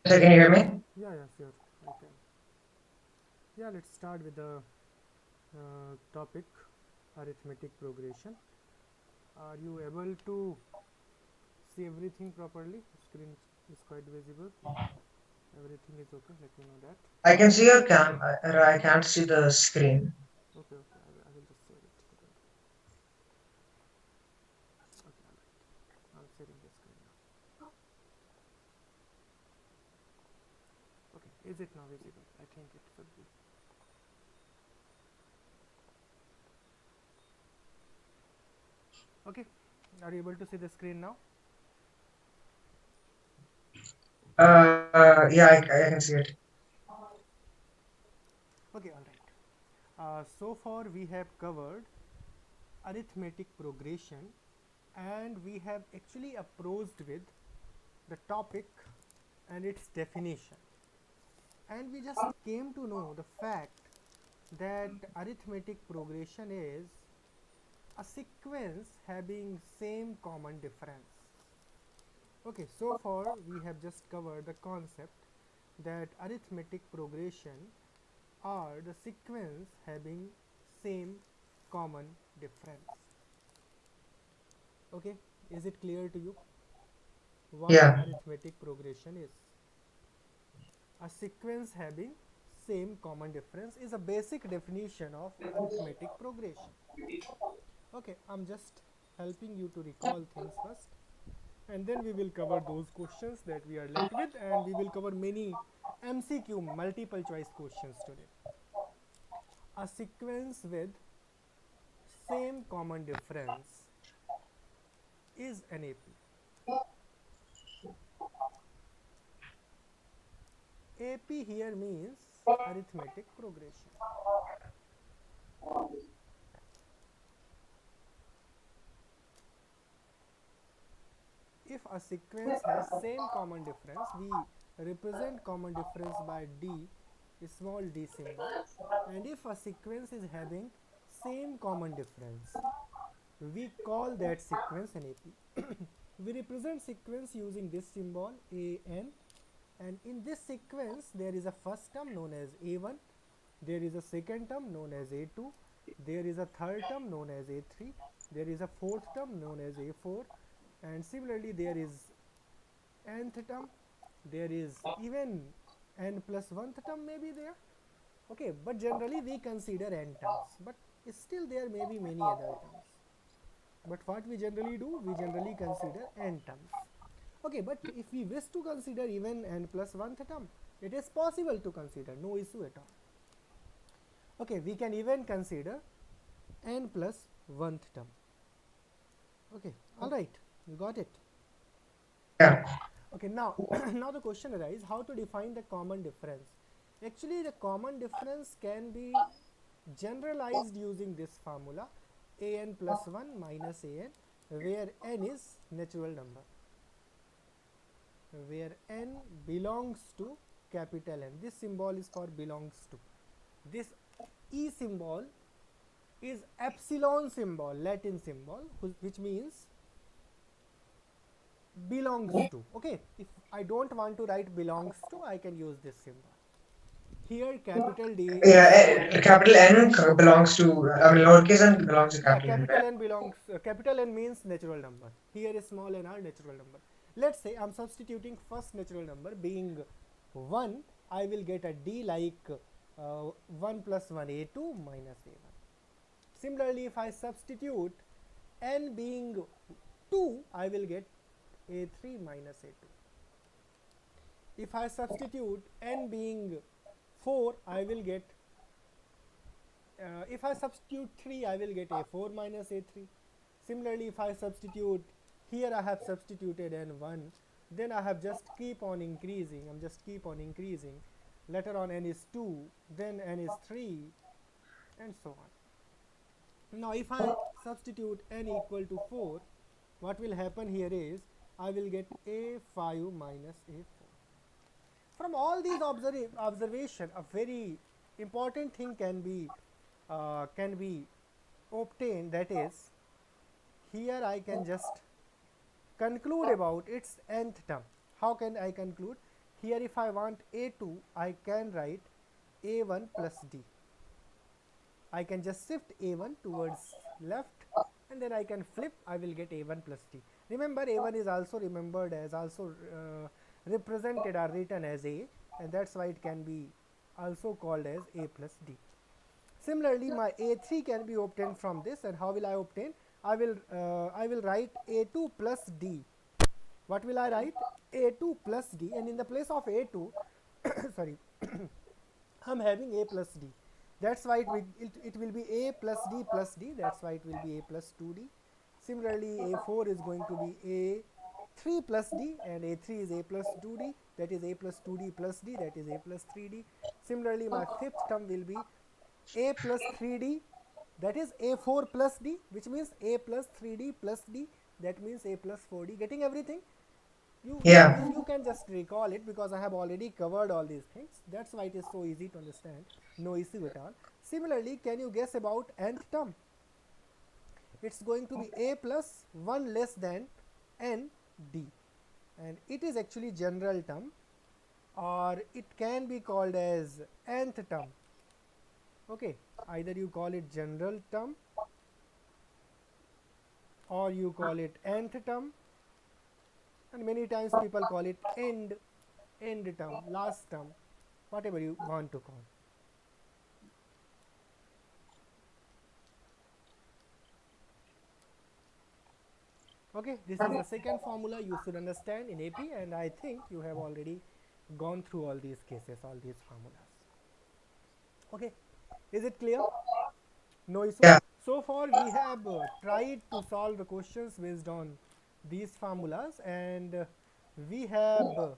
So can you hear me? Yeah, yeah, sure, I can. Yeah, let's start with the topic arithmetic progression. Are you able to see everything properly? Screen is quite visible. Everything is okay. Let me know that. I can see your I can't see the screen. Okay, okay. I will just save it. Don't worry. Okay, all right. I'm sharing the screen now. Okay, is it now visible? I think it should be. Okay, are you able to see the screen now? Yeah, I can see it. Okay, all right. So far we have covered arithmetic progression and we have actually approached with the topic and its definition, and we just came to know the fact that arithmetic progression is a sequence having same common difference. Okay, so far we have just covered the concept that arithmetic progression are the sequence having same common difference. Okay, is it clear to you what Yeah, arithmetic progression is? A sequence having same common difference is a basic definition of arithmetic progression. Okay, I'm just helping you to recall things first, and then we will cover those questions that we are left with, and we will cover many MCQ multiple choice questions today. A sequence with same common difference is an AP. AP here means arithmetic progression. If a sequence has same common difference, we represent common difference by D, a small d symbol. And if a sequence is having same common difference, we call that sequence an AP. We represent sequence using this symbol AN, and in this sequence there is a first term known as A1, there is a second term known as A2, there is a third term known as A3, there is a fourth term known as A4, and similarly there is nth term, there is even n plus 1th term may be there. Okay, but generally we consider n terms, but still there may be many other terms. But what we generally do, we generally consider n terms. Okay, but if we wish to consider even n plus 1th term, it is possible to consider, no issue at all. Okay, we can even consider n plus 1th term. Okay, all right, you got it. yeah, Okay, now now the question arises how to define the common difference. Actually, the common difference can be generalized using this formula an plus 1 minus an, where n is natural number, where n belongs to capital N. This symbol is for belongs to. This E symbol is epsilon symbol, Latin symbol, which means belongs to. Okay, if I don't want to write belongs to, I can use this symbol. Here capital D yeah. is, Capital N belongs to. I mean, lowercase n belongs to yeah, capital N, capital right? N belongs, capital N means natural number. Here is small n are natural number. Let's say I'm substituting first natural number being 1, I will get a D like 1 plus 1 A2 minus A1. Similarly, if I substitute n being 2, I will get A3 minus A2. If I substitute n being 4, I will get, if I substitute 3, I will get A4 minus A3. Similarly, if I substitute, here I have substituted n1, then I have just keep on increasing, I'm just keep on increasing. Later on n is 2, then n is 3, and so on. Now, if I substitute n equal to 4, what will happen here is I will get A5 minus A4. From all these observation, a very important thing can be obtained. That is, here I can just conclude about its nth term. How can I conclude? here if I want A2, I can write A1 plus D. I can just shift A1 towards left, and then I can flip, I will get A1 plus D. Remember, A1 is also remembered as also represented or written as A, and that's why it can be also called as A plus D. Similarly, my A3 can be obtained from this, and how will I obtain? I will write A2 plus D. What will I write? A2 plus D, and in the place of A2, sorry, I'm having A plus D. That's why it will be A plus D plus D. That's why it will be A plus 2D. Similarly, A4 is going to be A3 plus D, and A3 is A plus 2D. That is A plus 2D plus D. That is A plus 3D. Similarly, my fifth term will be A plus 3D. That is A4 plus D, which means A plus 3D plus D. That means A plus 4D. Getting everything? Yeah. You can just recall it because I have already covered all these things. That's why it is so easy to understand. No issue at all. Similarly, can you guess about nth term? It's going to be A plus 1 less than n d, and it is actually general term, or it can be called as nth term. Okay, either you call it general term or you call it nth term, and many times people call it end term, last term, whatever you want to call. Okay, this is the second formula you should understand in AP, and I think you have already gone through all these cases, all these formulas. Okay, is it clear? No issue. Yeah. So far we have tried to solve the questions based on these formulas, and we have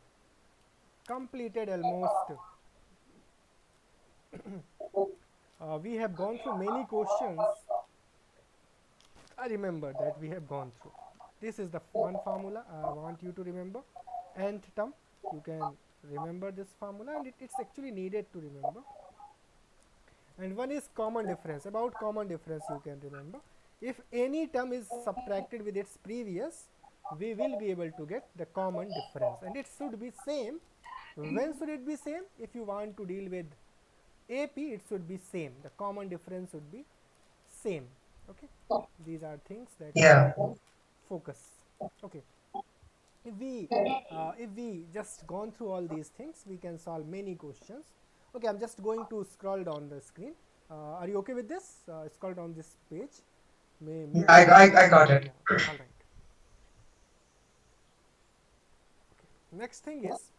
completed almost we have gone through many questions. I remember that we have gone through. This is the one formula I want you to remember. Nth term, you can remember this formula, and it's actually needed to remember. And one is common difference. About common difference, you can remember. If any term is subtracted with its previous, we will be able to get the common difference, and it should be same. When should it be same? If you want to deal with AP, it should be same. The common difference should be same. Okay, these are things that you Yeah. have to focus. Okay, if we just gone through all these things, we can solve many questions. Okay, I'm just going to scroll down the screen. Are you okay with this? Scroll down this page. I got it. Yeah, all right. Okay. Next thing is,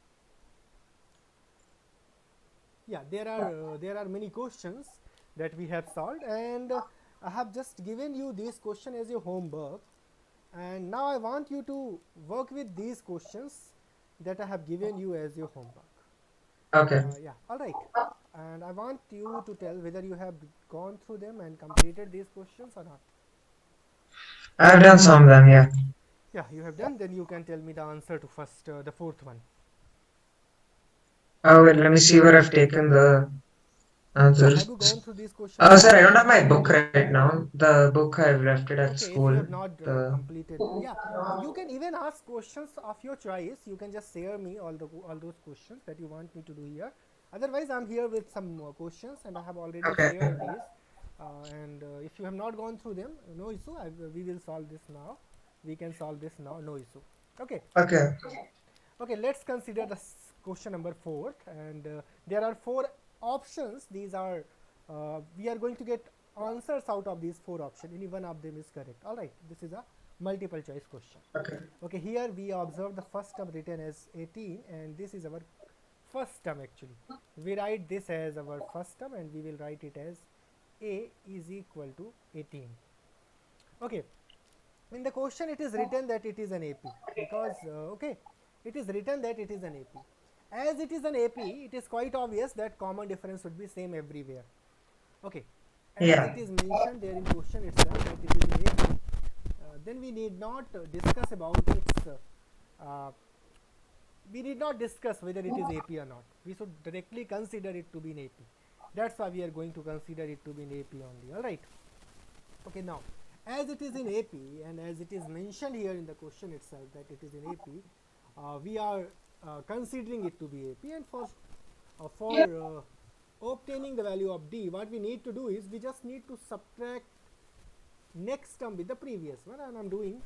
yeah, there are many questions that we have solved, and I have just given you this question as your homework, and now I want you to work with these questions that I have given you as your homework. Okay. Yeah, all right. And I want you to tell whether you have gone through them and completed these questions or not. I've done some of them, yeah. Yeah, you have done. Then you can tell me the answer to first, the fourth one. Oh, wait, let me see where I've taken the Have answers. you gone through these questions? Oh, sir, I don't have my book right now. The book I've left it at Okay, if you school. have not The completed, yeah, you can even ask questions of your choice. You can just share me all those questions that you want me to do here. Otherwise, I'm here with some questions, and I have already okay. shared these. And if you have not gone through them, no issue. We will solve this now. We can solve this now, no issue. Okay. Okay. Okay, let's consider the question number 4, and there are 4 options. These are we are going to get answers out of these 4 options. Any one of them is correct. All right, this is a multiple choice question. Okay. Okay, here we observe the first term written as 18, and this is our first term actually. We write this as our first term, and we will write it as a is equal to 18. Okay, in the question it is written that it is an AP, because okay, it is written that it is an AP. As it is an AP, it is quite obvious that common difference would be same everywhere. Okay, as Yeah. it is mentioned there in question itself that it is an AP, then we need not discuss about its we need not discuss whether it is AP or not. We should directly consider it to be an AP. That's why we are going to consider it to be an AP only. All right. Okay, now as it is in AP, and as it is mentioned here in the question itself that it is in AP, we are considering it to be AP, and for obtaining the value of D, what we need to do is we just need to subtract next term with the previous one, and I'm doing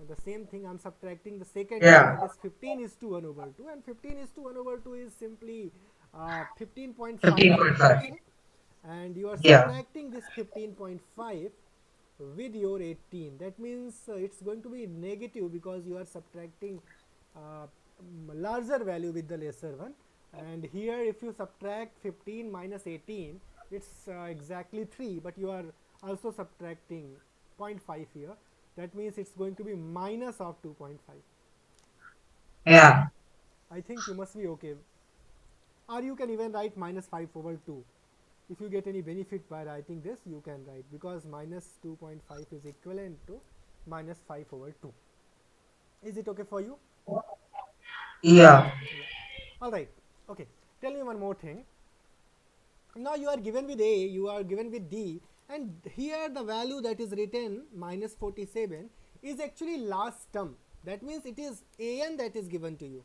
the same thing. I'm subtracting the second term, Yeah. that is 15 is to 1 over 2, and 15 is to 1 over 2 is simply 15.5, you can 15.5. say, and you are Yeah. subtracting this 15.5 with your 18. That means it's going to be negative because you are subtracting larger value with the lesser one, and here if you subtract 15 minus 18, it's exactly 3, but you are also subtracting 0.5 here. That means it's going to be minus of 2.5. Yeah. I think you must be okay, or you can even write minus 5 over 2. If you get any benefit by writing this, you can write, because minus 2.5 is equivalent to minus 5 over 2. Is it okay for you? Yeah. Yeah. All right. Okay. Tell me one more thing. Now you are given with A, you are given with D, and here the value that is written minus 47 is actually last term. That means it is an that is given to you.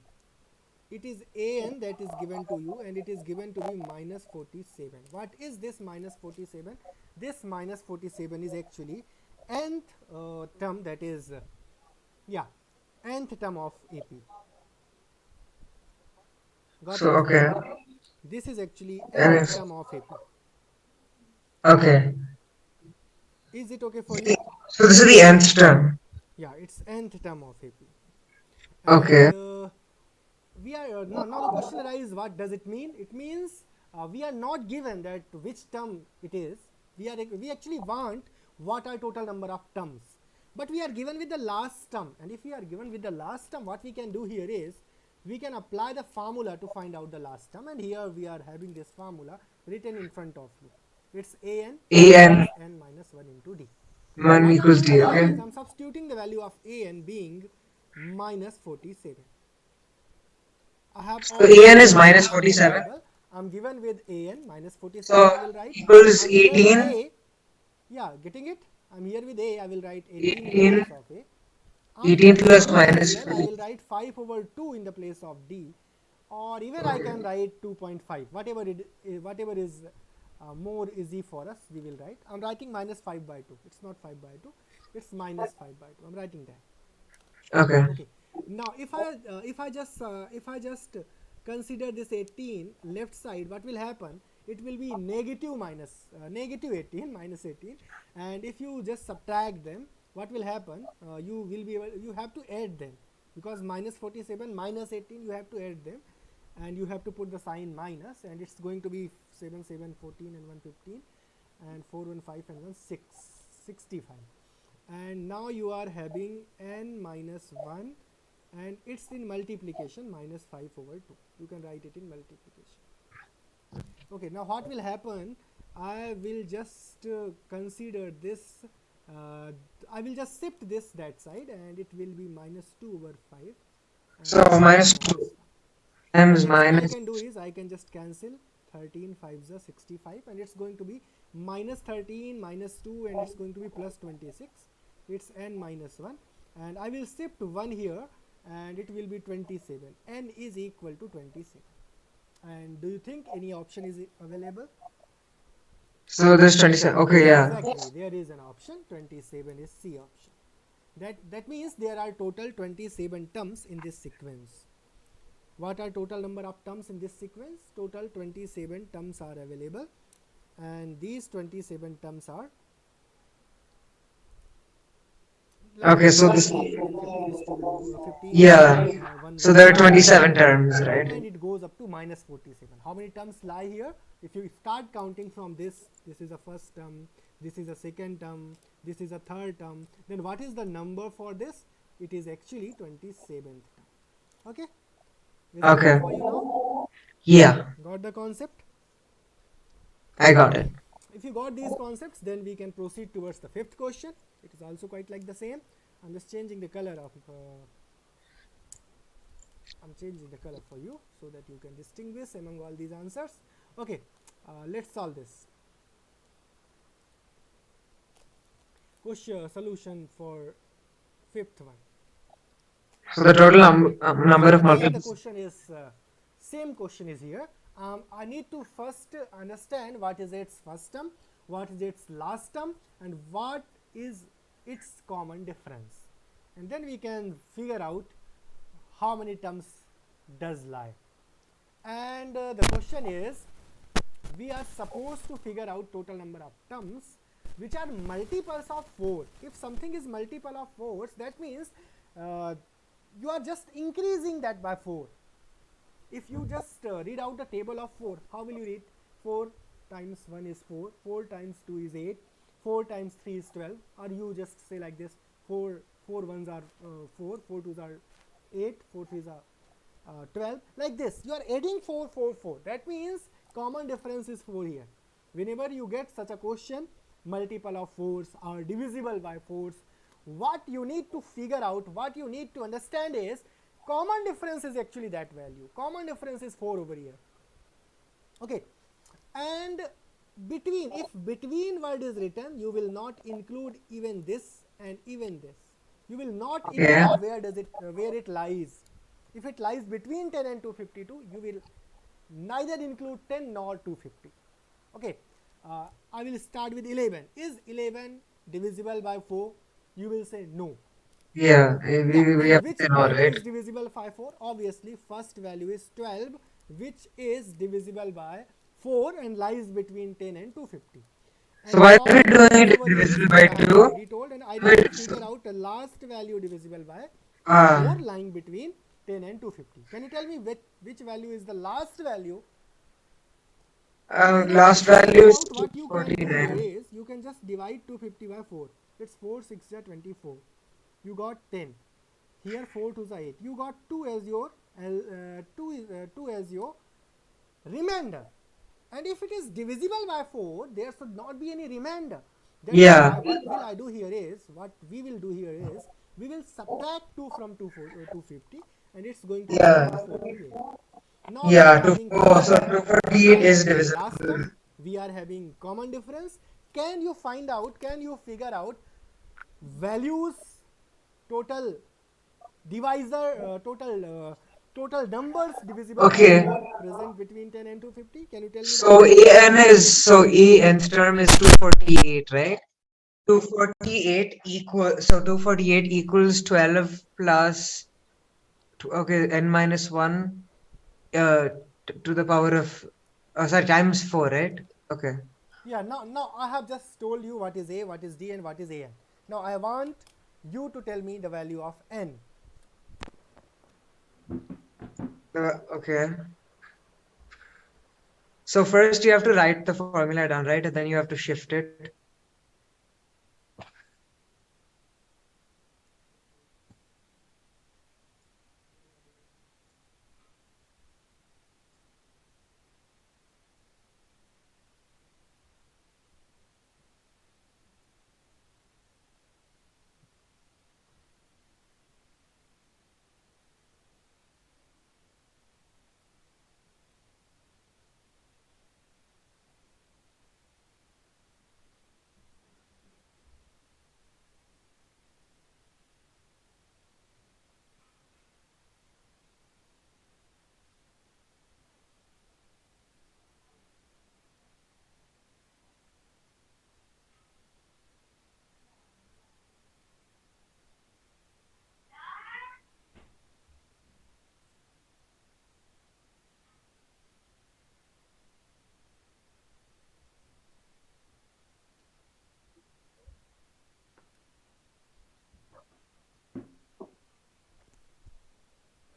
It is an that is given to you, and it is given to be minus 47. What is this minus 47? This minus 47 is actually nth term, that is yeah, nth term of AP. Got So it? okay. This is actually And nth it's term of AP. okay. Is it okay for you? So this is the nth term. Yeah, it's nth term of AP. And Okay. we are now the question arises, what does it mean? It means we are not given that which term it is. We actually want what are total number of terms, but we are given with the last term, and if we are given with the last term, what we can do here is we can apply the formula to find out the last term, and here we are having this formula written in front of you. It's an An equals n minus 1 into d. 1 What I'm equals doing d. here Okay. is I'm substituting the value of an being minus 47. I have So all the an is values minus are 47. available. I'm given with an minus 47, So I will write. equals I'm here with 18. a, yeah, getting it? I'm here with a, I will write 18 in the 18. place of a. I'm 18 here with plus d as minus well, I will write 5 over 2 in the place of d, or even I can write 2.5, whatever is more easy for us, we will write. I'm writing minus 5 by 2. It's not 5 by 2, it's minus 5 by 2. I'm writing that. Okay. Okay. Now if I just consider this 18 left side, what will happen? It will be negative minus negative 18 minus 18, and if you just subtract them, what will happen? You will be able, you have to add them, because minus 47 minus 18, you have to add them, and you have to put the sign minus, and it's going to be 7 7 14 and 115 and 4 1 5 and 1 6 65. And now you are having n minus 1, and it's in multiplication minus 5 over 2. You can write it in multiplication. Okay, now what will happen? I will just consider this, I will just shift this that side, and it will be minus 2 over 5 So and minus n 2 minus 1. times Next thing I minus. can do is I can just cancel 13 5s are 65, and it's going to be minus 13 minus 2, and it's going to be plus 26. It's n minus 1, and I will shift 1 here, and it will be 27. N is equal to 27. And do you think any option is available? So this 27. Okay, yeah. Exactly, there is an option. 27 is C option. That means there are total 27 terms in this sequence. What are total number of terms in this sequence? Total 27 terms are available, and these 27 terms are like Okay, so this. 15, then 15 is to 15, Yeah. 1 So 1 there are is to 27 1, terms, right? and it goes up to minus 47. How many terms lie here? If you start counting from this is the first term, this is the second term, this is the third term, then what is the number for this? It is actually 27th term. Okay, is it okay Okay. for you now? Yeah, Got the concept? I got it. Okay, if you got these concepts, then we can proceed towards the fifth question. It is also quite like the same. I'm just changing the color of I'm changing the color for you so that you can distinguish among all these answers. Okay, let's solve this question. Solution for fifth one. So the total number of Again, the multiples. question is same question is here. I need to first understand what is its first term, what is its last term, and what is its common difference, and then we can figure out how many terms does lie. And the question is, we are supposed to figure out total number of terms which are multiples of 4. If something is multiple of 4, that means uh, you are just increasing that by 4. If you just read out the table of 4, how will you read? 4 times 1 is 4, 4 times 2 is 8, 4 times 3 is 12, or you just say like this: 4 ones are 4, 4 twos are 8, 4 threes are 12, like this. You are adding 4, 4, 4. That means common difference is 4 here. Whenever you get such a question, multiple of 4s or divisible by 4s, what you need to figure out, what you need to understand is common difference is actually that value. Common difference is 4 over here. Okay, and between, if between word is written, you will not include even this and even this. You will not Okay. include where does it where it lies. If it lies between 10 and 252, you will neither include 10 nor 250. Okay, I will start with 11. Is 11 divisible by 4? You will say no. Yeah, Yeah, we then have to which say no, value right? is divisible by 4? Obviously, first value is 12, which is divisible by 4 and lies between 10 and 250. So And why are we common doing difference it over here is divisible 4. by I have 2? already told, and I need to Wait, figure out the last value divisible by 4 uh, lying between 10 and 250. Can you tell me which value is the last value? To last figure value is out, what you can do here 249. is you can just divide 250 by 4. It's 4 6 are 24. You got 10. Here 4 to the 8. You got 2 as your 2 as your remainder. And if it is divisible by 4, there should not be any remainder. That means Yeah, what will I do here is, what we will do here is, we will subtract 2 from 250, and it's going to become yeah, 248. Now we are yeah. having Oh, first so term, we 248 are is having divisible. last term, we are having common difference. Can you find out, can you figure out values, total divisor, total numbers divisible by Okay, 4 present between 10 and 250? Can you tell me that? so A nth term is 248, right? 248 equals 12 plus okay, n minus 1 uh to the power of sorry, times 4, right? Okay. Yeah, now I have just told you what is a, what is d, and what is an. Now I want you to tell me the value of n. Okay. So first you have to write the formula down, right? And then you have to shift it.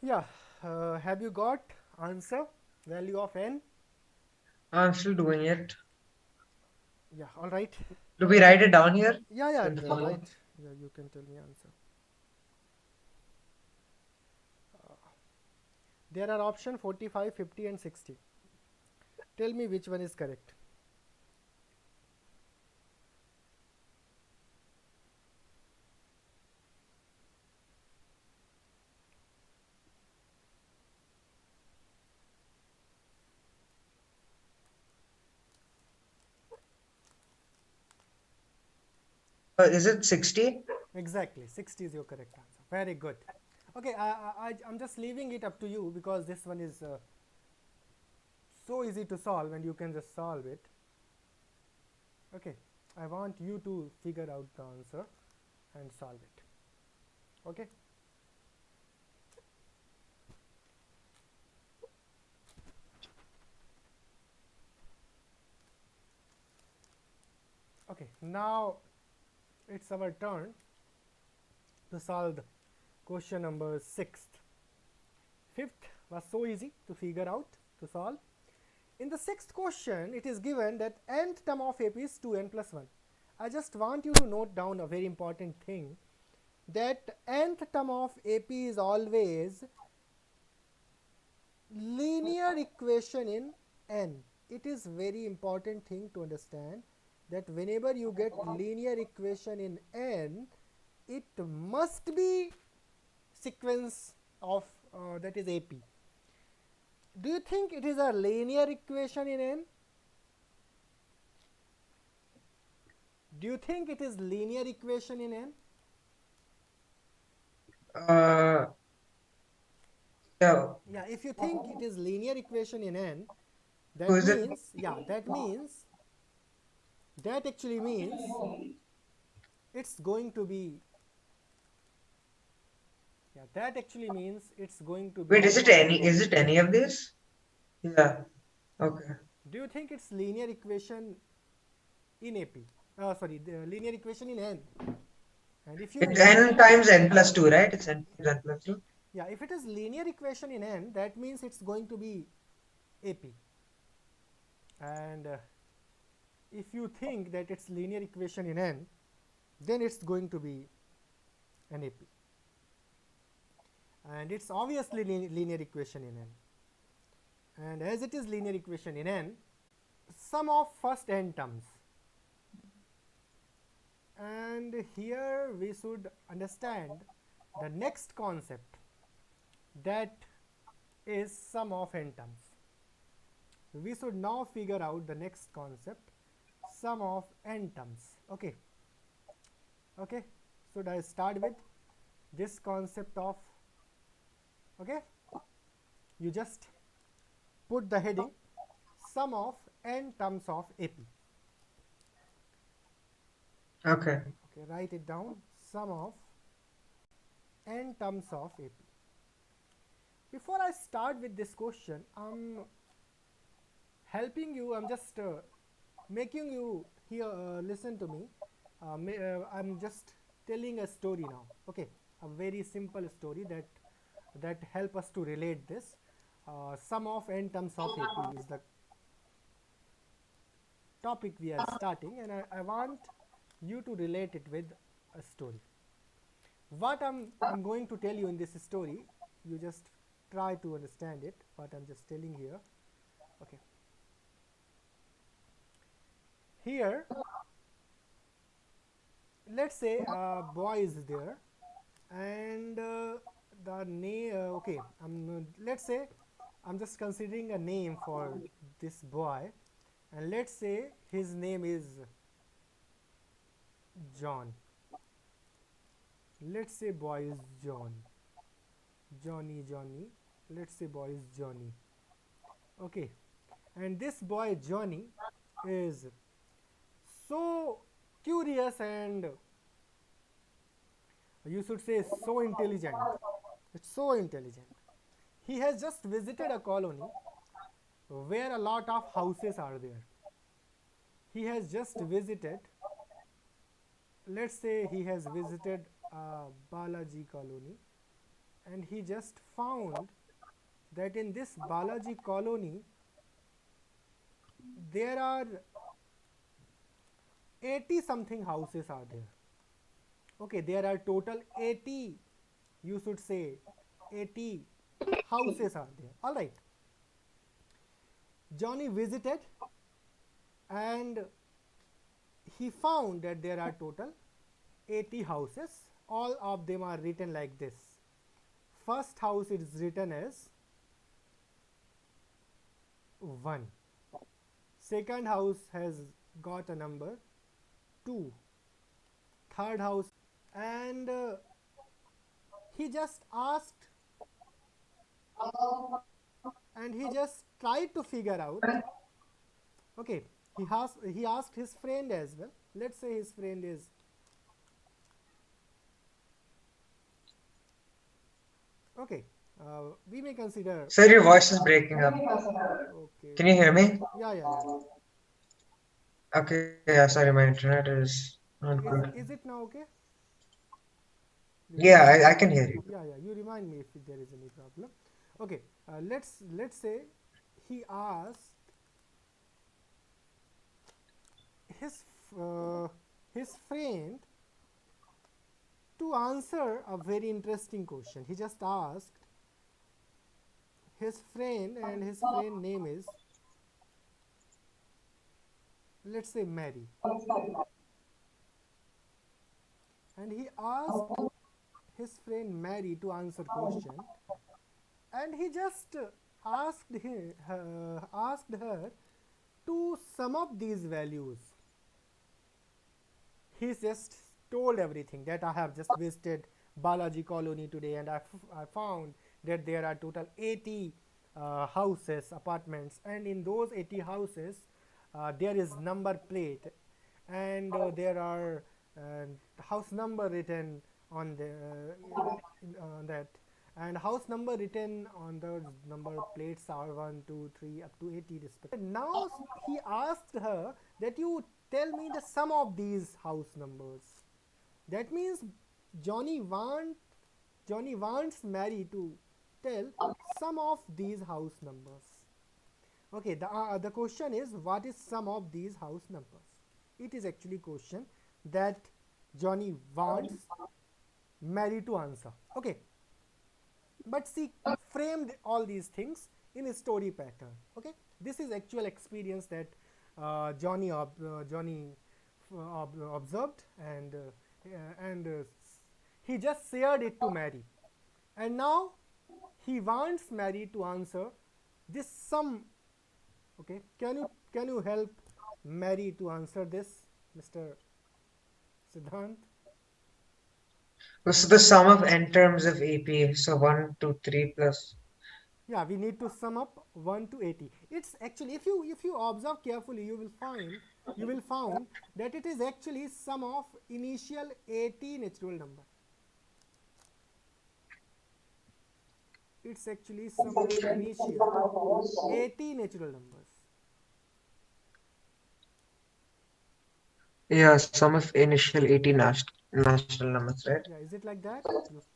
Yeah, have you got answer, value of n? I'm still doing it. Yeah, all right. Do we write it down here Yeah, in the right. formula? Yeah, you can tell me answer. There are option 45, 50, and 60. Tell me which one is correct. Is it 60? Exactly, 60 is your correct answer. Very good. Okay, I'm just leaving it up to you because this one is so easy to solve and you can just solve it. Okay, I want you to figure out the answer and solve it. Okay. Okay, now it's our turn to solve the question number 6th. 5th was so easy to figure out to solve. In the 6th question, it is given that nth term of AP is 2n plus 1. I just want you to note down a very important thing, that nth term of AP is always linear equation in n. It is very important thing to understand that whenever you get linear equation in n, it must be sequence of that is AP. Do you think it is a linear equation in n? Do you think it is linear equation in n? Yeah. Yeah, if you think it is linear equation in n, So that is it? means, yeah, that actually means it's going to be, yeah, that actually means it's going to Wait, be, is it any? Is it any of this? Yeah. Okay. do you think it's linear equation in AP? Sorry, the linear equation in n. And if you, It's n times n plus two, right? It's n times n plus two. yeah, if it is linear equation in n, that means it's going to be AP. And if you think that it's linear equation in n, then it's going to be an AP. And it's obviously linear equation in n. And as it is linear equation in n, sum of first n terms. And here we should understand the next concept, that is sum of n terms. We should now figure out the next concept, sum of n terms. Okay. Okay. Should I start with this concept of, okay, you just put the heading sum of n terms of AP. Okay. Okay, write it down, sum of n terms of AP. Before I start with this question, I'm helping you, I'm just making you here listen to me. I'm just telling a story now. Okay, a very simple story that help us to relate this. Sum of n terms of AP is the topic we are starting, and I want you to relate it with a story. What I'm going to tell you in this story, you just try to understand it, what I'm just telling here. Okay. Here, let's say a boy is there, and the name, okay, let's say I'm just considering a name for this boy, and let's say his name is John. Let's say boy is John. Johnny. Let's say boy is Johnny. Okay, and this boy Johnny is so curious and you should say so intelligent. It's so intelligent. He has just visited a colony where a lot of houses are there. He has just visited, let's say he has visited Balaji colony, and he just found that in this Balaji colony there are 80 something houses are there. Okay, there are total 80, you should say 80 houses are there. All right. Johnny visited and he found that there are total 80 houses. All of them are written like this. First house is written as 1. Second house has got a number 2. Third house, and he just asked, and he just tried to figure out. Okay, he asked his friend as well. Let's say his friend is, okay, we may consider, Sir, your voice is breaking up. okay, Can you hear me? yeah. Okay, yeah, sorry, my internet is not good. Is it now okay? Yeah, Because, I can hear you. yeah, you remind me if there is any problem. Okay, let's say he asked his his friend to answer a very interesting question. He just asked his friend, and his friend name is, let's say, Mary, and he asked his friend Mary to answer question, and he just asked her to sum up these values. He just told everything, that I have just visited Balaji colony today, and I found that there are total 80 houses, apartments, and in those 80 houses there is number plate, and there are house number written on the on that, and house number written on the number plates are 1, 2, 3 up to 80 respectively. Now he asked her that you tell me the sum of these house numbers. That means Johnny want Johnny wants Mary to tell sum of these house numbers. Okay, the question is, what is sum of these house numbers? It is actually question that Johnny wants Mary to answer. Okay, but she framed all these things in a story pattern. Okay, this is actual experience that Johnny observed, and he just shared it to Mary, and now he wants Mary to answer this sum. Okay, can you help Mary to answer this, Mr. Siddhant? So the sum of n terms of AP, so 1, 2, 3 plus. Yeah, we need to sum up 1 to 80. It's actually, if you observe carefully, you will find that it is actually sum of initial 80 natural number. It's actually sum of initial 80 natural numbers. Yeah, sum of initial 80 natural numbers, right? Yeah, is it like that? You just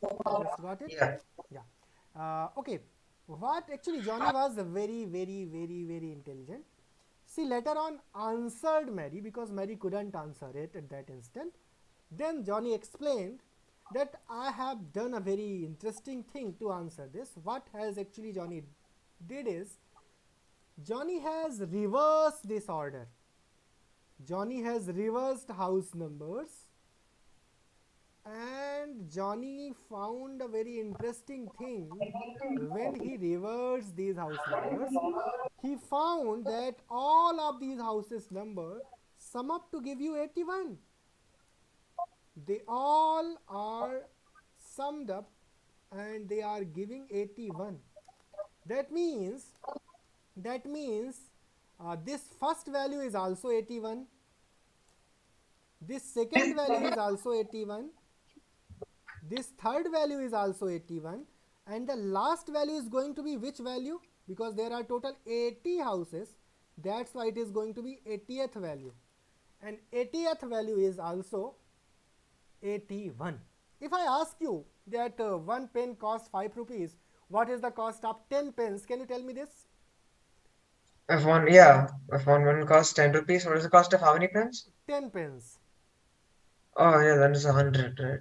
got it? Yeah. Yeah. Okay. What actually Johnny was very, very, very, very intelligent. She later on answered Mary, because Mary couldn't answer it at that instant. Then Johnny explained that I have done a very interesting thing to answer this. What has actually Johnny did is, Johnny has reversed this order. Johnny has reversed house numbers, and Johnny found a very interesting thing. When he reversed these house numbers, he found that all of these houses number sum up to give you 81. They all are summed up, and they are giving 81. That means this first value is also 81, this second value is also 81, this third value is also 81, and the last value is going to be which value? Because there are total 80 houses, that's why it is going to be 80th value, and 80th value is also 81. If I ask you that one pen costs 5 rupees, what is the cost of 10 pens? Can you tell me this? If one costs 10 rupees, what is the cost of how many pens? 10 pens. Oh, yeah, that is 100, right?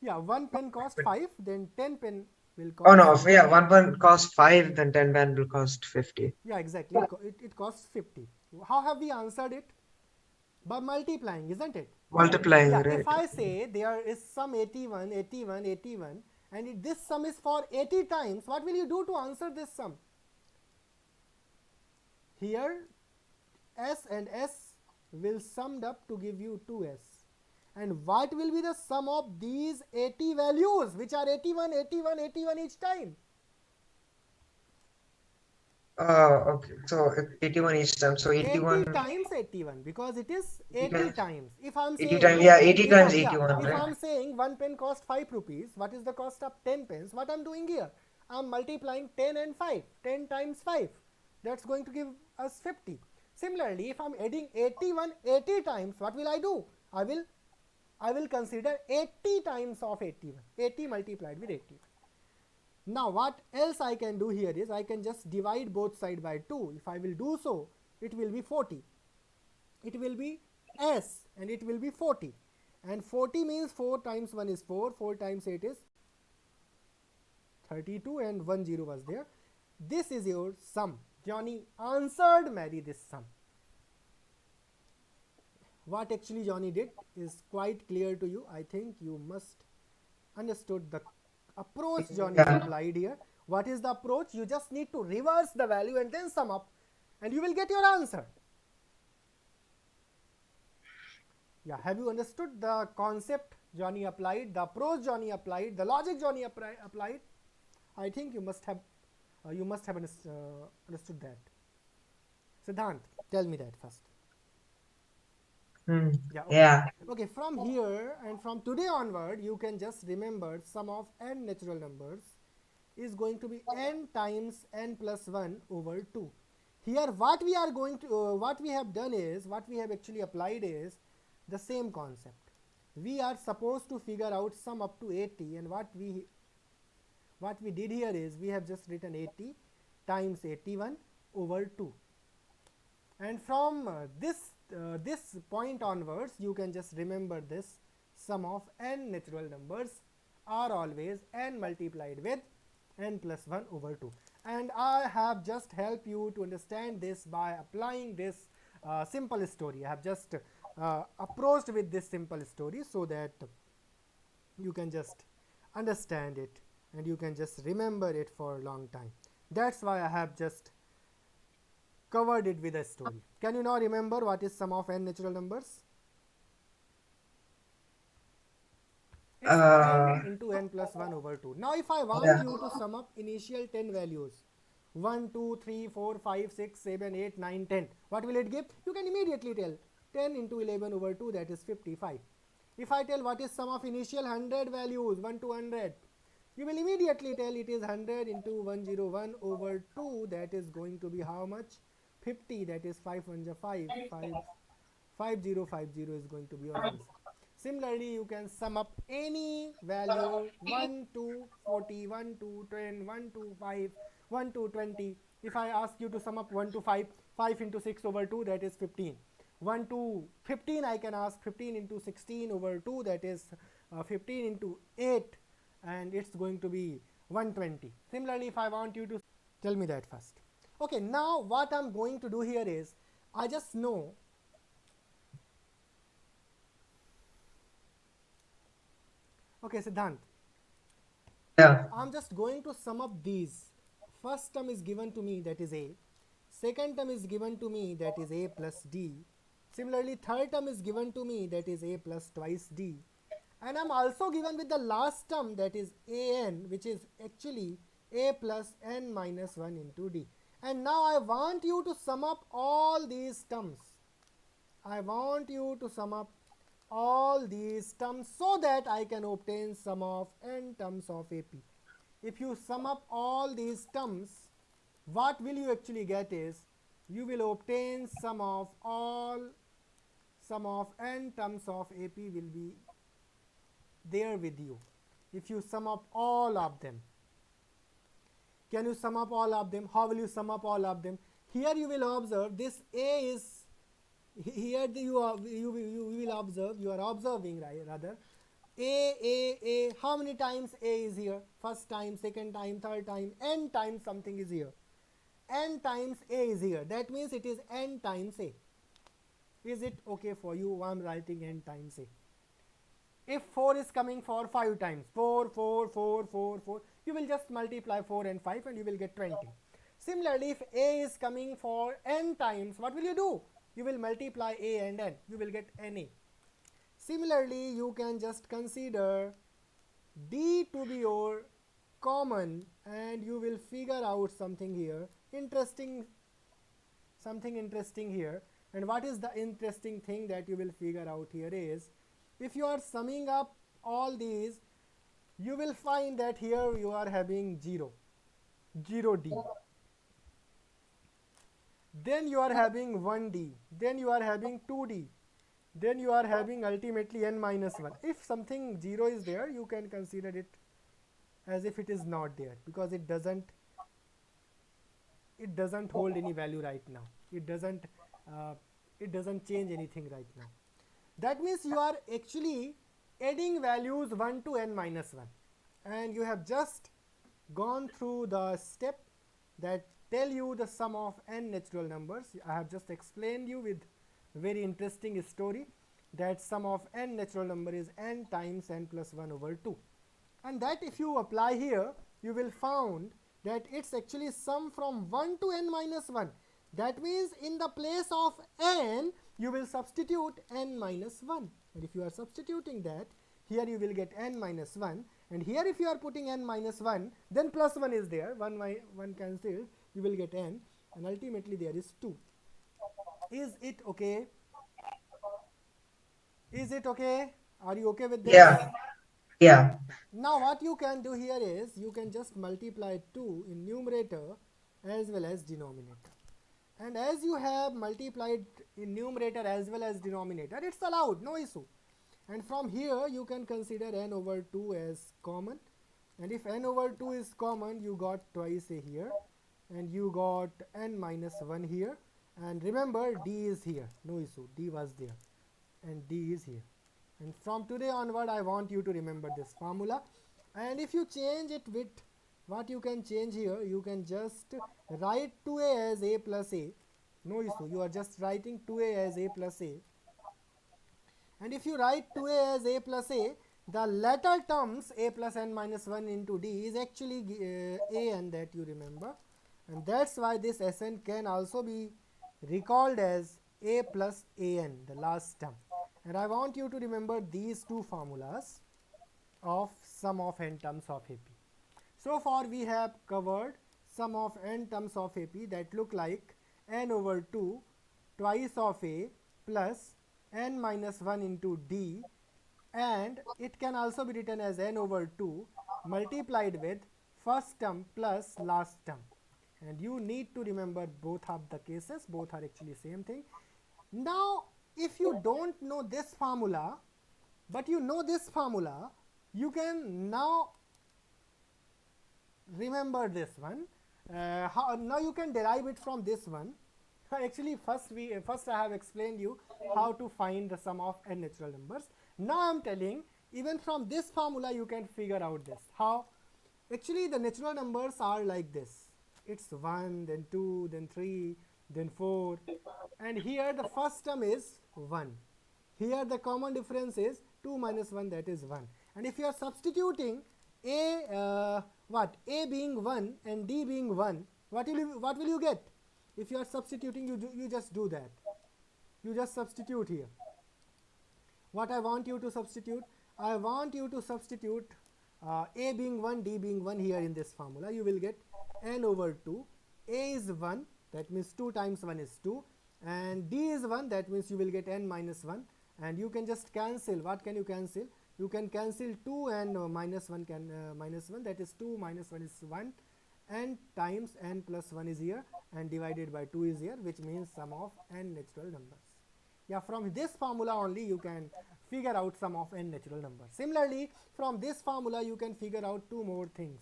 Yeah, one pen cost But, 5, then 10 pen will oh no, cost. yeah, one pen costs 5, then 10 pen will cost 50. Yeah, exactly. It costs 50. How have we answered it? By multiplying, isn't it? Multiplying, Yeah, if right? I say there is sum 81, 81, 81, and this sum is for 80 times, what will you do to answer this sum? Here, S and S will summed up to give you 2S. And what will be the sum of these 80 values, which are 81, 81, 81 each time? Okay. So 81 each time. So 80 81, times 81, because it is 80 80 times, times. If I'm 80 saying, times, yeah, 80 times 81, if right? I'm saying 1 pen cost 5 rupees, what is the cost of 10 pens? What I'm doing here, I'm multiplying 10 and 5, 10 times 5. That's going to give us 50. Similarly, if I'm adding 81 80 times, what will I do? I will consider 80 times of 81, 80 multiplied with 81. Now what else I can do here is I can just divide both sides by 2. If I will do so, it will be 40. It will be S and it will be 40. And 40 means 4 times 1 is 4, 4 times 8 is 32, and 1 0 was there. This is your sum. Johnny answered Mary this sum. What actually Johnny did is quite clear to you. I think you must understood the approach Johnny Yeah. applied here. What is the approach? You just need to reverse the value and then sum up, and you will get your answer. Yeah, have you understood the concept Johnny applied, the approach Johnny applied, the logic Johnny applied? I think you must have understood that. Siddhant, tell me that first. Hmm. Yeah, okay. Yeah. Okay, from here and from today onward, you can just remember sum of n natural numbers is going to be n times n plus 1 over 2. Here what we are going to, what we have done is, what we have actually applied is the same concept. We are supposed to figure out sum up to 80, and what we did here is we have just written 80 times 81 over 2. And from this point onwards, you can just remember this sum of n natural numbers are always n multiplied with n plus 1 over 2. And I have just helped you to understand this by applying this simple story. I have just approached with this simple story so that you can just understand it and you can just remember it for a long time. That's why I have just covered it with a story. Can you now remember what is sum of n natural numbers? It's n into n plus 1 over 2. Now if I want Yeah. you to sum up initial 10 values, 1, 2, 3, 4, 5, 6, 7, 8, 9, 10, what will it give? You can immediately tell 10 into 11 over 2, that is 55. If I tell what is sum of initial 100 values, 1 to 100, you will immediately tell it is 100 into 101 over 2, that is going to be how much? 50, that is 5 1 5, 5050 is going to be your answer. Similarly, you can sum up any value 1 to 40, 1 to 10, 1 to 5, 1 to 20. If I ask you to sum up 1 to 5, 5 into 6 over 2, that is 15. 1 to 15, I can ask 15 into 16 over 2, that is 15 into 8, and it's going to be 120. Similarly, if I want you to tell me that first. Okay, now what I'm going to do here is I just know okay, Siddhant, Yeah. I'm just going to sum up these. First term is given to me, that is A. Second term is given to me, that is A plus D. Similarly, third term is given to me, that is A plus twice D. And I'm also given with the last term, that is AN, which is actually A plus N minus 1 into D. And now I want you to sum up all these terms. I want you to sum up all these terms so that I can obtain sum of n terms of AP. If you sum up all these terms, what will you actually get is you will obtain sum of n terms of AP will be there with you if you sum up all of them. Can you sum up all of them? How will you sum up all of them? Here you will observe this A is here you will observe, you are observing rather A, how many times A is here? First time, second time, third time, n times something is here. N times A is here. That means it is n times A. Is it okay for you? I am writing n times A. If 4 is coming for 5 times, 4, 4, 4, 4, 4, you will just multiply 4 and 5 and you will get 20. Similarly, if A is coming for n times, what will you do? You will multiply A and n. You will get NA. Similarly, you can just consider D to be your common, and you will figure out something here interesting, something interesting here. And what is the interesting thing that you will figure out here is, if you are summing up all these, you will find that here you are having 0 D, then you are having 1D, then you are having 2D, then you are having ultimately n minus 1. If something 0 is there, you can consider it as if it is not there, because it doesn't hold any value right now. Uh, it doesn't change anything right now. That means you are actually adding values 1 to n minus 1, and you have just gone through the step that tell you the sum of n natural numbers. I have just explained you with very interesting story that sum of n natural number is n times n plus 1 over 2, and that if you apply here, you will found that it's actually sum from 1 to n minus 1. That means in the place of n, you will substitute n minus 1, and if you are substituting that, here you will get n minus 1, and here if you are putting n minus 1, then plus 1 is there, 1 cancelled, you will get n, and ultimately there is 2. Is it okay? Is it okay? Are you okay with this? Yeah. Yeah. Now what you can do here is, you can just multiply 2 in numerator as well as denominator. And as you have multiplied in numerator as well as denominator, it's allowed, no issue. And from here you can consider n over 2 as common. And if n over 2 is common, you got twice a here, and you got n minus 1 here. And remember, d is here, no issue, d was there, and d is here. And from today onward, I want you to remember this formula. And if you change it with what you can change here, you can just write 2a as a plus a, no issue, you are just writing 2a as a plus a. And if you write 2a as a plus a, the latter terms a plus n minus 1 into d is actually a n, that you remember, and that's why this Sn can also be recalled as a plus an, the last term. And I want you to remember these two formulas of sum of n terms of AP. So far we have covered sum of n terms of AP that look like n over 2 twice of a plus n minus 1 into d, and it can also be written as n over 2 multiplied with first term plus last term. And you need to remember both of the cases, both are actually same thing. Now if you don't know this formula, but you know this formula, you can now remember this one. Now you can derive it from this one. Actually first I have explained you how to find the sum of n natural numbers. Now I am telling, even from this formula you can figure out this. How? Actually the natural numbers are like this. It's 1, then 2, then 3, then 4, and here the first term is 1. Here the common difference is 2 minus 1, that is 1. And if you are substituting a being 1 and d being 1, what will you get? If you are substituting, you just do that. You just substitute here. What I want you to substitute? I want you to substitute a being 1, d being 1 here in this formula. You will get n over 2. A is 1, that means 2 times 1 is 2, and d is 1, that means you will get n minus 1, and you can just cancel. What can you cancel? You can cancel 2 and minus 1 minus 1, that is 2 minus 1 is 1, n times n plus 1 is here, and divided by 2 is here, which means sum of n natural numbers. Yeah, from this formula only you can figure out sum of n natural numbers. Similarly, from this formula you can figure out two more things.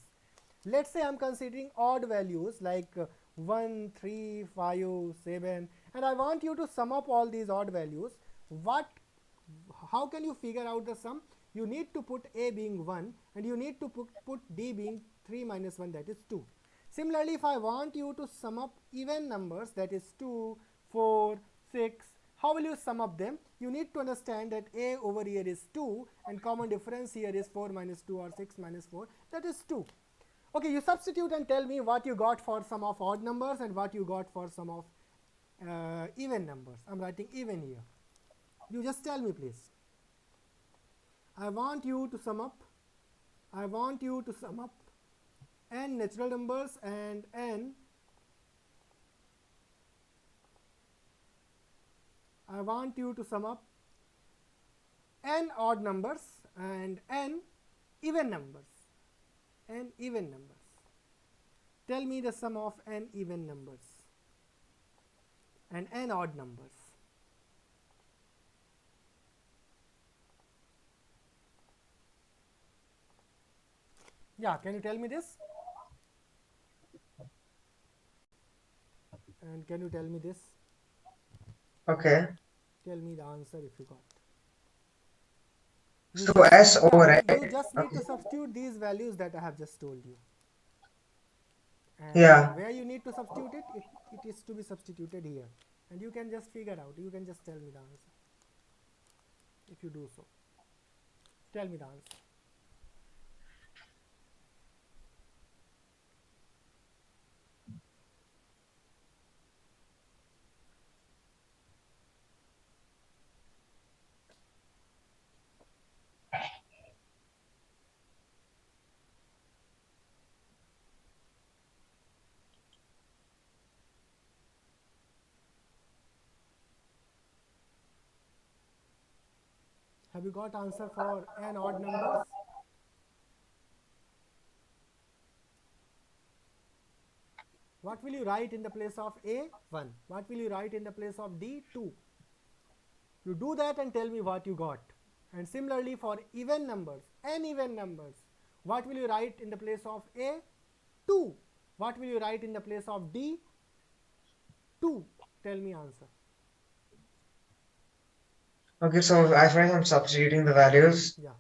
Let's say I am considering odd values like 1, 3, 5, 7, and I want you to sum up all these odd values. How can you figure out the sum? You need to put a being 1, and you need to put d being 3 minus 1, that is 2. Similarly, if I want you to sum up even numbers, that is 2, 4, 6, how will you sum up them? You need to understand that a over here is 2, and common difference here is 4 minus 2 or 6 minus 4, that is 2. Okay, you substitute and tell me what you got for sum of odd numbers and what you got for sum of even numbers. I am writing even here. You just tell me, please. I want you to sum up. I want you to sum up n natural numbers and n. I want you to sum up n odd numbers and n even numbers. N even numbers. Tell me the sum of n even numbers and n odd numbers. Yeah, can you tell me this? And can you tell me this? Okay. Tell me the answer if you got. So SO, right? You just need Okay. to substitute these values that I have just told you. And Yeah. where you need to substitute it, it is to be substituted here. And you can just figure out, you can just tell me the answer. If you do so, tell me the answer. Have you got answer for n odd numbers? What will you write in the place of A? 1. What will you write in the place of D? 2. You do that and tell me what you got. And similarly for even numbers, n even numbers, what will you write in the place of A? 2. What will you write in the place of D? 2. Tell me answer. Okay, so I find I'm substituting the values. Yeah.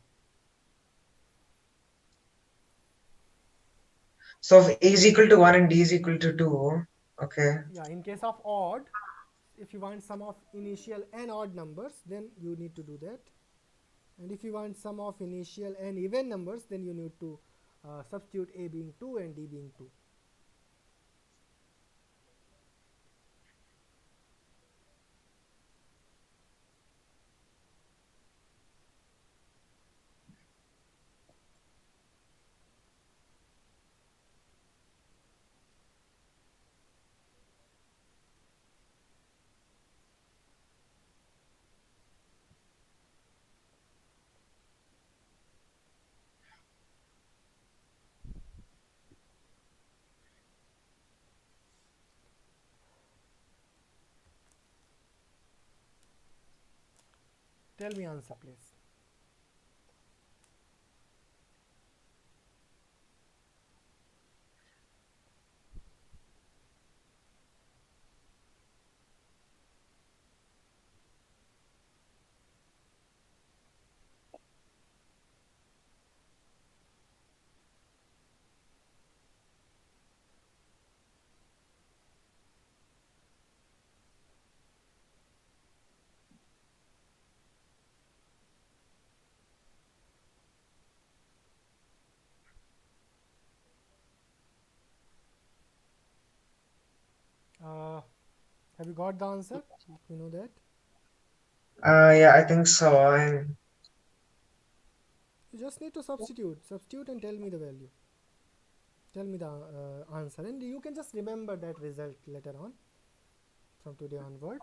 So if A is equal to 1 and D is equal to 2, okay. Yeah, in case of odd, if you want sum of initial n odd numbers, then you need to do that. And if you want sum of initial n even numbers, then you need to substitute A being 2 and D being 2. Tell me answer, please. Have you got the answer? Let me know that. Yeah, I think so. And You just need to substitute and tell me the value. Tell me the answer, and you can just remember that result later on from today onward.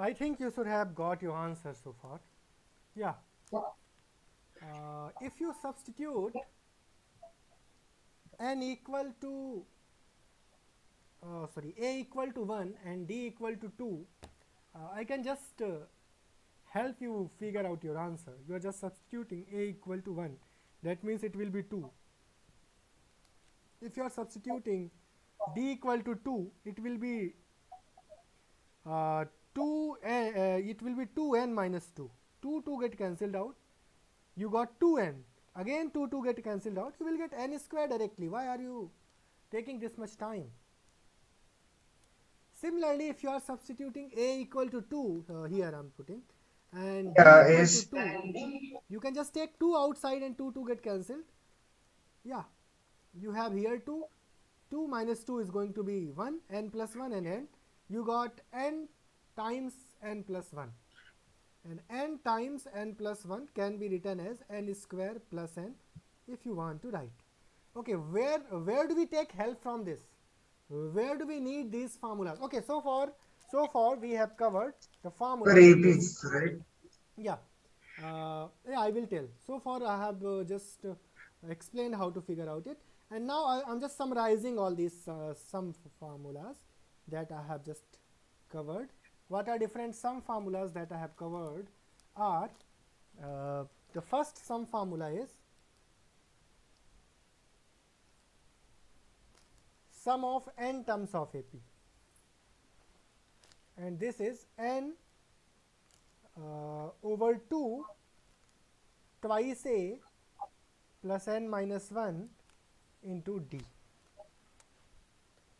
I think you should have got your answer so far. Yeah. If you substitute n equal to a equal to 1 and d equal to 2, I can just help you figure out your answer. You are just substituting a equal to 1, that means it will be 2. If you are substituting d equal to 2, it will be 2 it will be 2n minus 2. 2 get cancelled out, you got 2n. Again 2 get cancelled out, you will get n square directly. Why are you taking this much time? Similarly, if you are substituting a equal to 2, here I am putting, and d equal to 2, you can just take 2 outside and 2 get cancelled. Yeah, you have here 2. 2 minus 2 is going to be 1, n plus 1 and n. You got n times n plus 1. And n times n plus 1 can be written as n square plus n if you want to write. Okay, where do we take help from this? Where do we need these formulas? Okay, so far we have covered the formula. Right? Yeah, yeah, I will tell. So far I have just explained how to figure out it, and now I'm just summarizing all these sum formulas that I have just covered. What are different sum formulas that I have covered are, the first sum formula is sum of n terms of AP, and this is n over 2 twice a plus n minus 1 into d,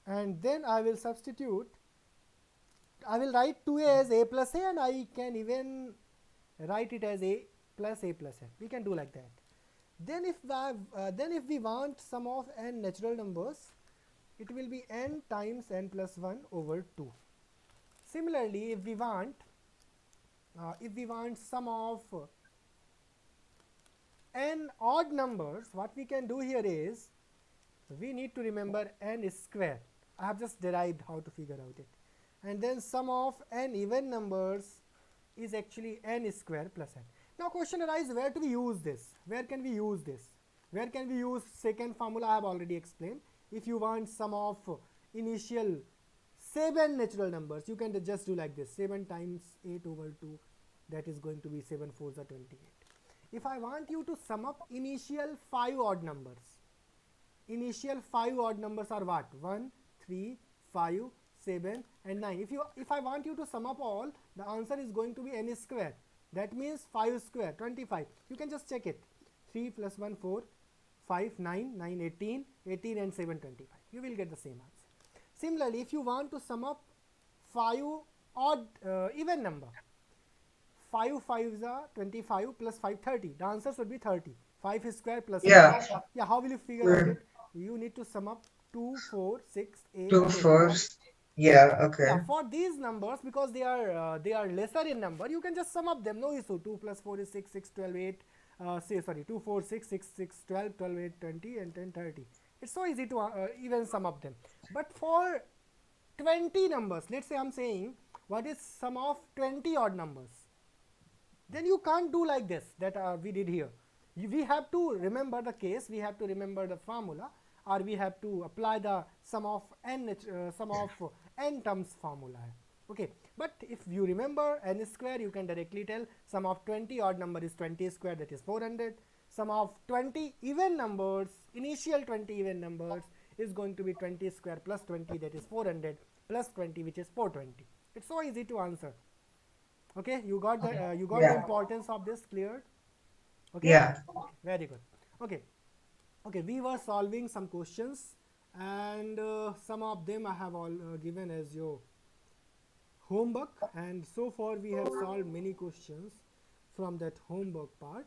and then I will substitute, I will write 2a as a plus a, and I can even write it as a plus n. We can do like that. Then if we want sum of n natural numbers, it will be n times n plus 1 over 2. Similarly, if we want sum of n odd numbers, what we can do here is we need to remember n square. I have just derived how to figure out it. And then sum of n even numbers is actually n square plus n. Now question arises, where do we use this? Where can we use this? Where can we use second formula? I have already explained. If you want sum of initial 7 natural numbers, you can just do like this: 7 times 8 over 2, that is going to be 7 4s are 28. If I want you to sum up initial 5 odd numbers, initial 5 odd numbers are what? 1, 3, 5, 7 and 9. If I want you to sum up all, the answer is going to be n square. That means 5 square 25. You can just check it. 3 plus 1 4, 5 9, 9 18, 18 and 7 25. You will get the same answer. Similarly, if you want to sum up 5 odd even number, 5 5s are 25 plus 5 30. The answer should be 30. 5 square plus 5. Yeah, how will you figure out it? You need to sum up 2 4 6 8 2 4. Yeah, okay. Yeah, for these numbers, because they are lesser in number, you can just sum up them, no issue. 2 plus 4 is 6, 6 12 8, 2 4 6 6 6 12 12 8 20 and 10 30. It's so easy to even sum up them. But for 20 numbers, let's say I'm saying what is sum of 20 odd numbers, then you can't do like this that we did here. We have to remember the case, we have to remember the formula, or we have to apply the sum of n terms formula. Okay, but if you remember n square, you can directly tell sum of 20 odd number is 20 square, that is 400. Sum of 20 even numbers, initial 20 even numbers, is going to be 20 square plus 20, that is 400, plus 20, which is 420. It's so easy to answer. Okay, you got the the importance of this cleared? Okay. Yeah. Okay, very good. Okay. Okay, we were solving some questions, and some of them I have all given as your homework, and so far we have solved many questions from that homework part,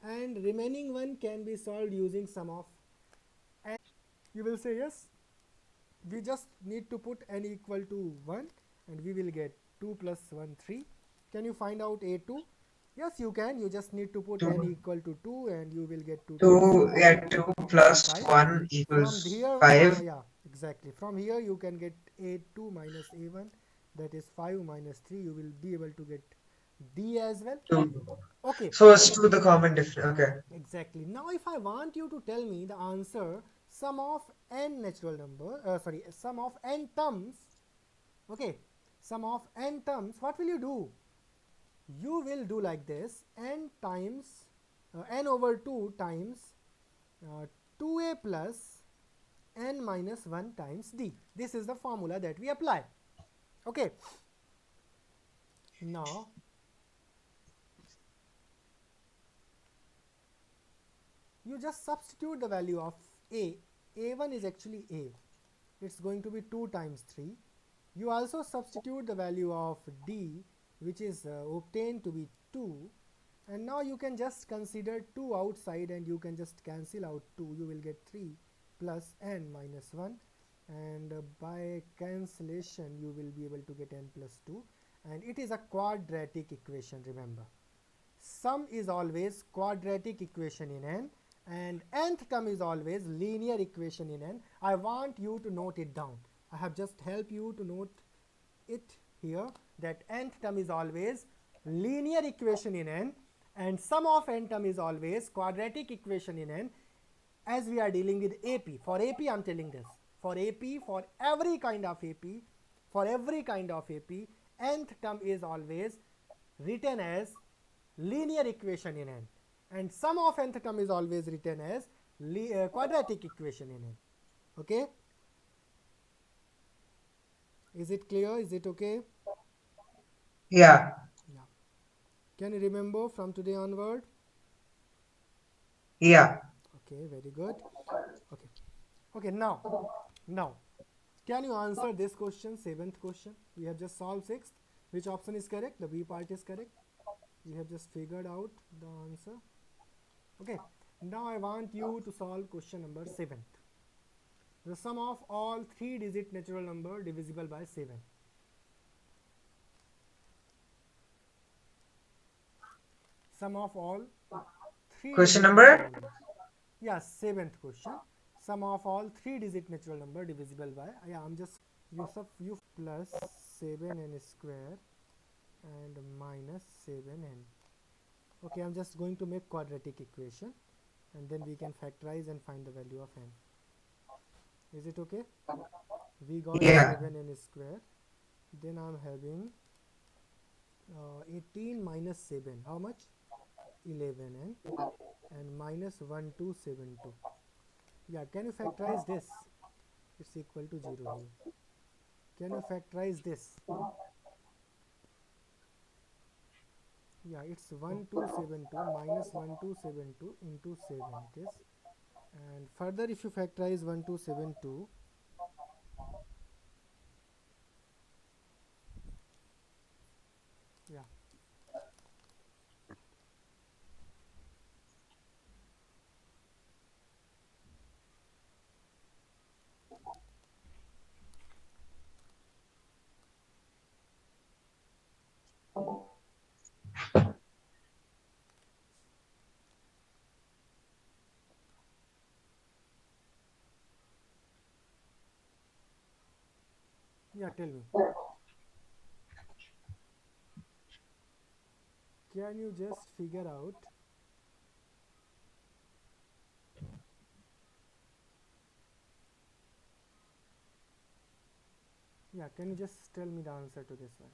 and remaining one can be solved using sum of n. You will say yes, we just need to put n equal to 1 and we will get 2 plus 1 3. Can you find out a2? Yes, you can. You just need to put n equal to 2 and you will get 2 plus 1 equals from here. 5. Yeah, exactly. From here you can get a2 minus a1, that is 5 minus 3, you will be able to get D as well. 2. Okay, So it's 2 the common difference. Okay. exactly. Now if I want you to tell me the answer sum of n natural number, sum of n terms, okay, sum of n terms, what will you do? You will do like this: n times n over 2 times 2a plus n minus 1 times d. This is the formula that we apply. Okay, now you just substitute the value of a1 is actually a, it's going to be 2 times 3. You also substitute the value of d, which is obtained to be 2, and now you can just consider 2 outside and you can just cancel out 2. You will get 3 plus n minus 1, and by cancellation you will be able to get n plus 2, and it is a quadratic equation. Remember, sum is always quadratic equation in n, and nth term is always linear equation in n. I want you to note it down. I have just helped you to note it here, that nth term is always linear equation in n, and sum of n term is always quadratic equation in n, as we are dealing with AP. For AP I am telling this. For AP, for every kind of AP, nth term is always written as linear equation in n, and sum of nth term is always written as quadratic equation in n. Okay, is it clear? Is it okay? Yeah. Yeah. Can you remember from today onward? Yeah. Okay, very good. Okay, okay, now can you answer this question, 7th question? We have just solved 6th. Which option is correct? The B part is correct. We have just figured out the answer. Okay, now I want you to solve question number 7th. The sum of all 3-digit natural number divisible by 7. Sum of all 3-digit Question natural number? number. Yes, 7th question. Sum of all 3-digit natural number divisible by, yeah, I'm just you plus 7n square and minus 7n. Okay, I'm just going to make quadratic equation, and then we can factorize and find the value of n. Is it okay? We got Yeah. 7n square, then I'm having 18 minus 7, how much? 11n, and minus 1272. Yeah, can you factorize this? It's equal to 0 here. Can you factorize this? Yeah, it's 1272 minus 1272 into 7 it is. And further, if you factorize 1272, yeah, yeah, tell me. Can you just figure out? Yeah, can you just tell me the answer to this one?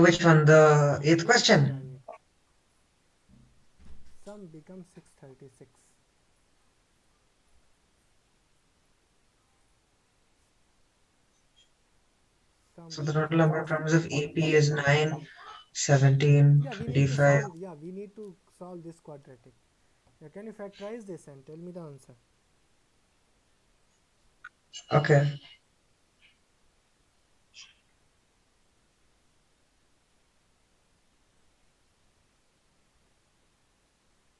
Which one? The eighth Yeah, question? yeah. Sum becomes 636. Sum So the becomes total number of terms of AP is 9, 17, Yeah, we need to 25. solve. Yeah, we need to solve this quadratic. Yeah, can you factorize this and tell me the answer? Okay.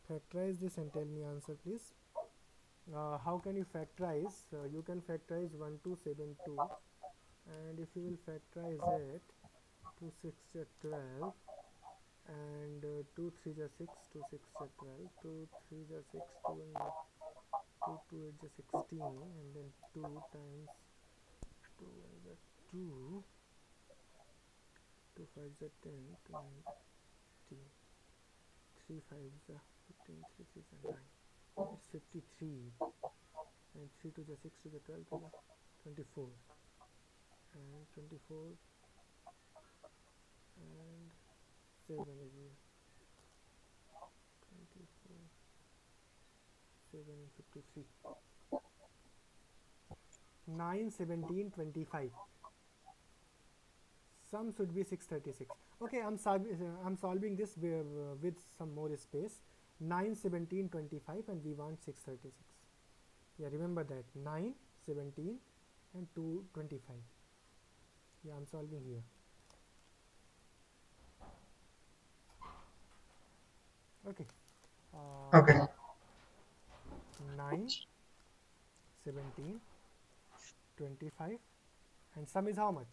Factorize this and tell me answer, please. How can you factorize? You can factorize 1272, and if you will factorize it, 2 6 12, and 2 3s are 6, 2 6 are 12, 2 3s are 6, 2 and 2 2 8 are 16, and then 2 times 2 is a 2, 2 5s are 10, 2 9 are 15, 3 5s are 15, 3 3s are 9. It's 53, and 3 2 is 6 to the 12 to the 24, and 24 and 7 is here, 24, 7 and 53. 9 17 25. Sum should be 636. Okay, I'm solving this with some more space. 9 17 25, and we want 636. Yeah, remember that 9 17 and 2 25. Yeah, I'm solving here. Okay, Okay. 9 17 25, and sum is how much?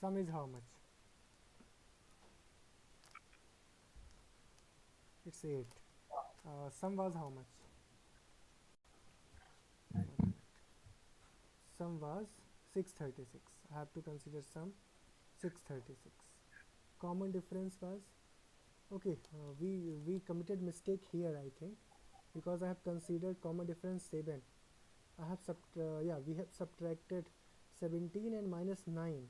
Sum is how much? It's 8. Sum was how much? 1 minute. Sum was 636. I have to consider sum 636. Common difference was, okay, we committed mistake here, I think, because I have considered common difference 7. I have yeah, we have subtracted 17 and minus 9.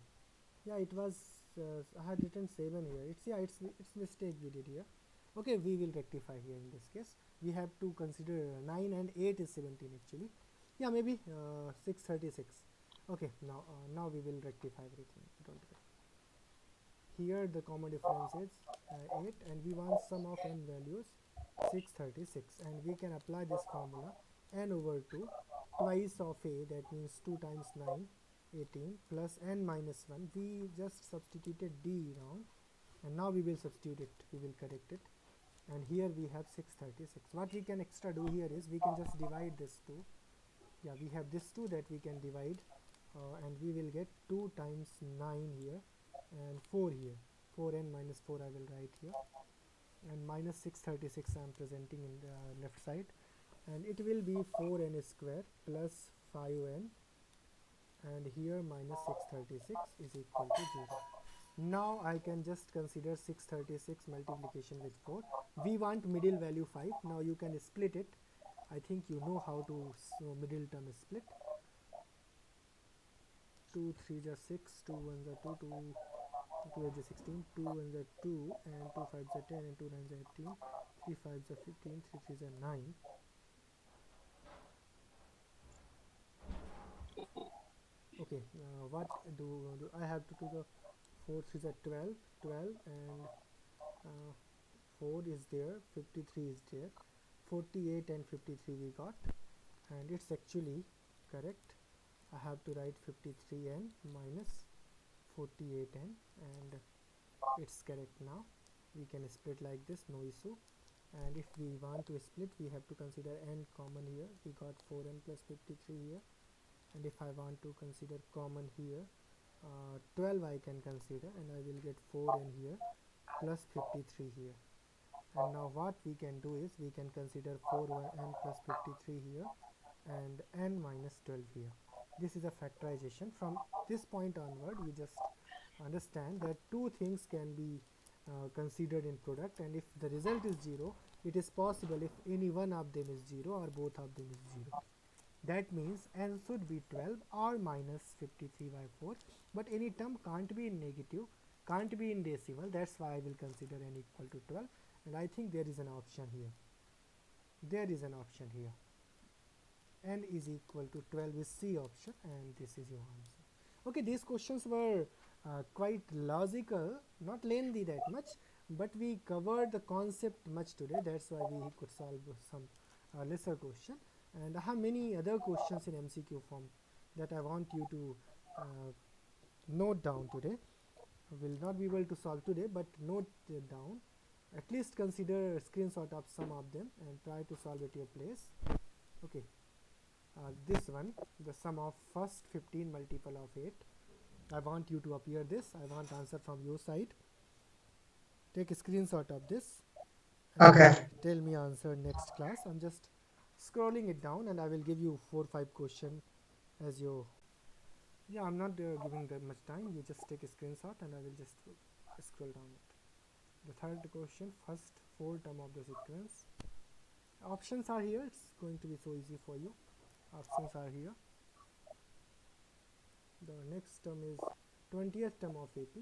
Yeah, it was I had written 7 here. It's, yeah, it's mistake we did here. Okay, we will rectify here. In this case we have to consider 9 and 8 is 17 actually. Yeah, maybe 636. Okay, now we will rectify everything. Don't worry. Here the common difference is 8, and we want sum of n values 636, and we can apply this formula n over 2 twice of a, that means 2 times 9 18 plus n minus 1. We just substituted d wrong, and now we will substitute it, we will correct it, and here we have 636. What we can extra do here is we can just divide this 2. Yeah, we have this 2 that we can divide, and we will get 2 times 9 here and 4 here. 4n minus 4 I will write here, and minus 636 I am presenting in the left side, and it will be 4n square plus 5n, and here minus 636 is equal to 0. Now I can just consider 636 multiplication with 4. We want middle value 5. Now you can split it. I think you know how to middle term split. 2 3s are 6, 2 1s are 2, 2 8s are 16, 2 1s are 2, and 2 5s are 10, and 2 9s are 18, 3 5s are 15, 3 3s are 9. Okay, what do I have to do? The 4 3s are 12, 12, and 4 is there, 53 is there, 48 and 53 we got, and it's actually correct. I have to write 53n minus 48n, and it's correct. Now we can split like this, no issue. And if we want to split, we have to consider n common here. We got 4n plus 53 here, and if I want to consider common here, 12 I can consider, and I will get 4n here plus 53 here. And now what we can do is we can consider 4n plus 53 here and n minus 12 here. This is a factorization. From this point onward, we just understand that two things can be considered in product, and if the result is 0, it is possible if any one of them is 0 or both of them is 0. That means n should be 12 or minus 53 by 4, but any term can't be in negative, can't be in decimal. That's why I will consider n equal to 12, and I think there is an option here. There is an option here. N is equal to 12 is C option, and this is your answer. Okay, these questions were quite logical, not lengthy that much, but we covered the concept much today. That's why we could solve some lesser question. And I have many other questions in MCQ form that I want you to note down today. I will not be able to solve today, but note it down. At least consider a screenshot of some of them and try to solve at your place. Okay, this one, the sum of first 15 multiple of 8. I want you to appear this. I want answer from your side. Take a screenshot of this and Okay. tell me answer next class. I'm just scrolling it down and I will give you 4-5 question as your. Yeah, I'm not giving that much time. You just take a screenshot and I will just scroll down it. The third question, first four term of the sequence. Options are here. It's going to be so easy for you. Options are here. The next term is 20th term of AP.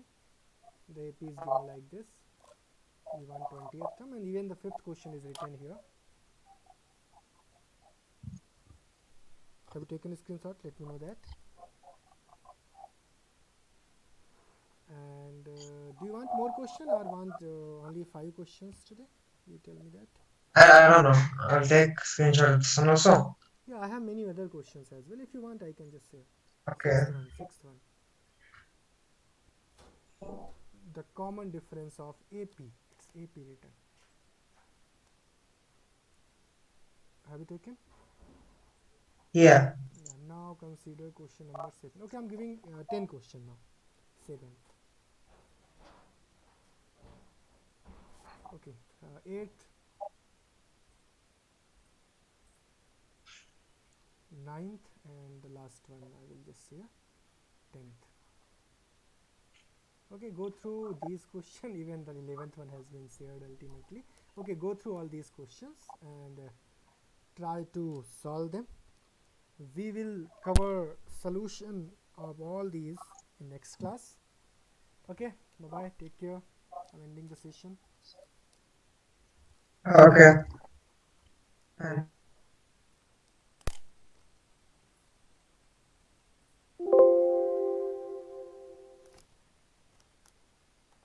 The AP is given like this. We want 20th term, and even the fifth question is written here. Have you taken a screenshot? Let me know that. And do you want more question or want only 5 questions today? You tell me that. I don't know. I'll take screenshot of this one also. Yeah, I have many other questions as well. If you want, I can just say. Okay. Sixth one. The common difference of AP. It's AP written. Have you taken? Yeah. Yeah, now consider question number 7. Okay, I'm giving 10 question now. 7th. Okay, 8th, 9th, and the last one I will just say 10th. Okay, go through these questions. Even the 11th one has been shared ultimately. Okay, go through all these questions and try to solve them. We will cover solution of all these in next class. Okay, bye bye, take care. I'm ending the session. Okay. And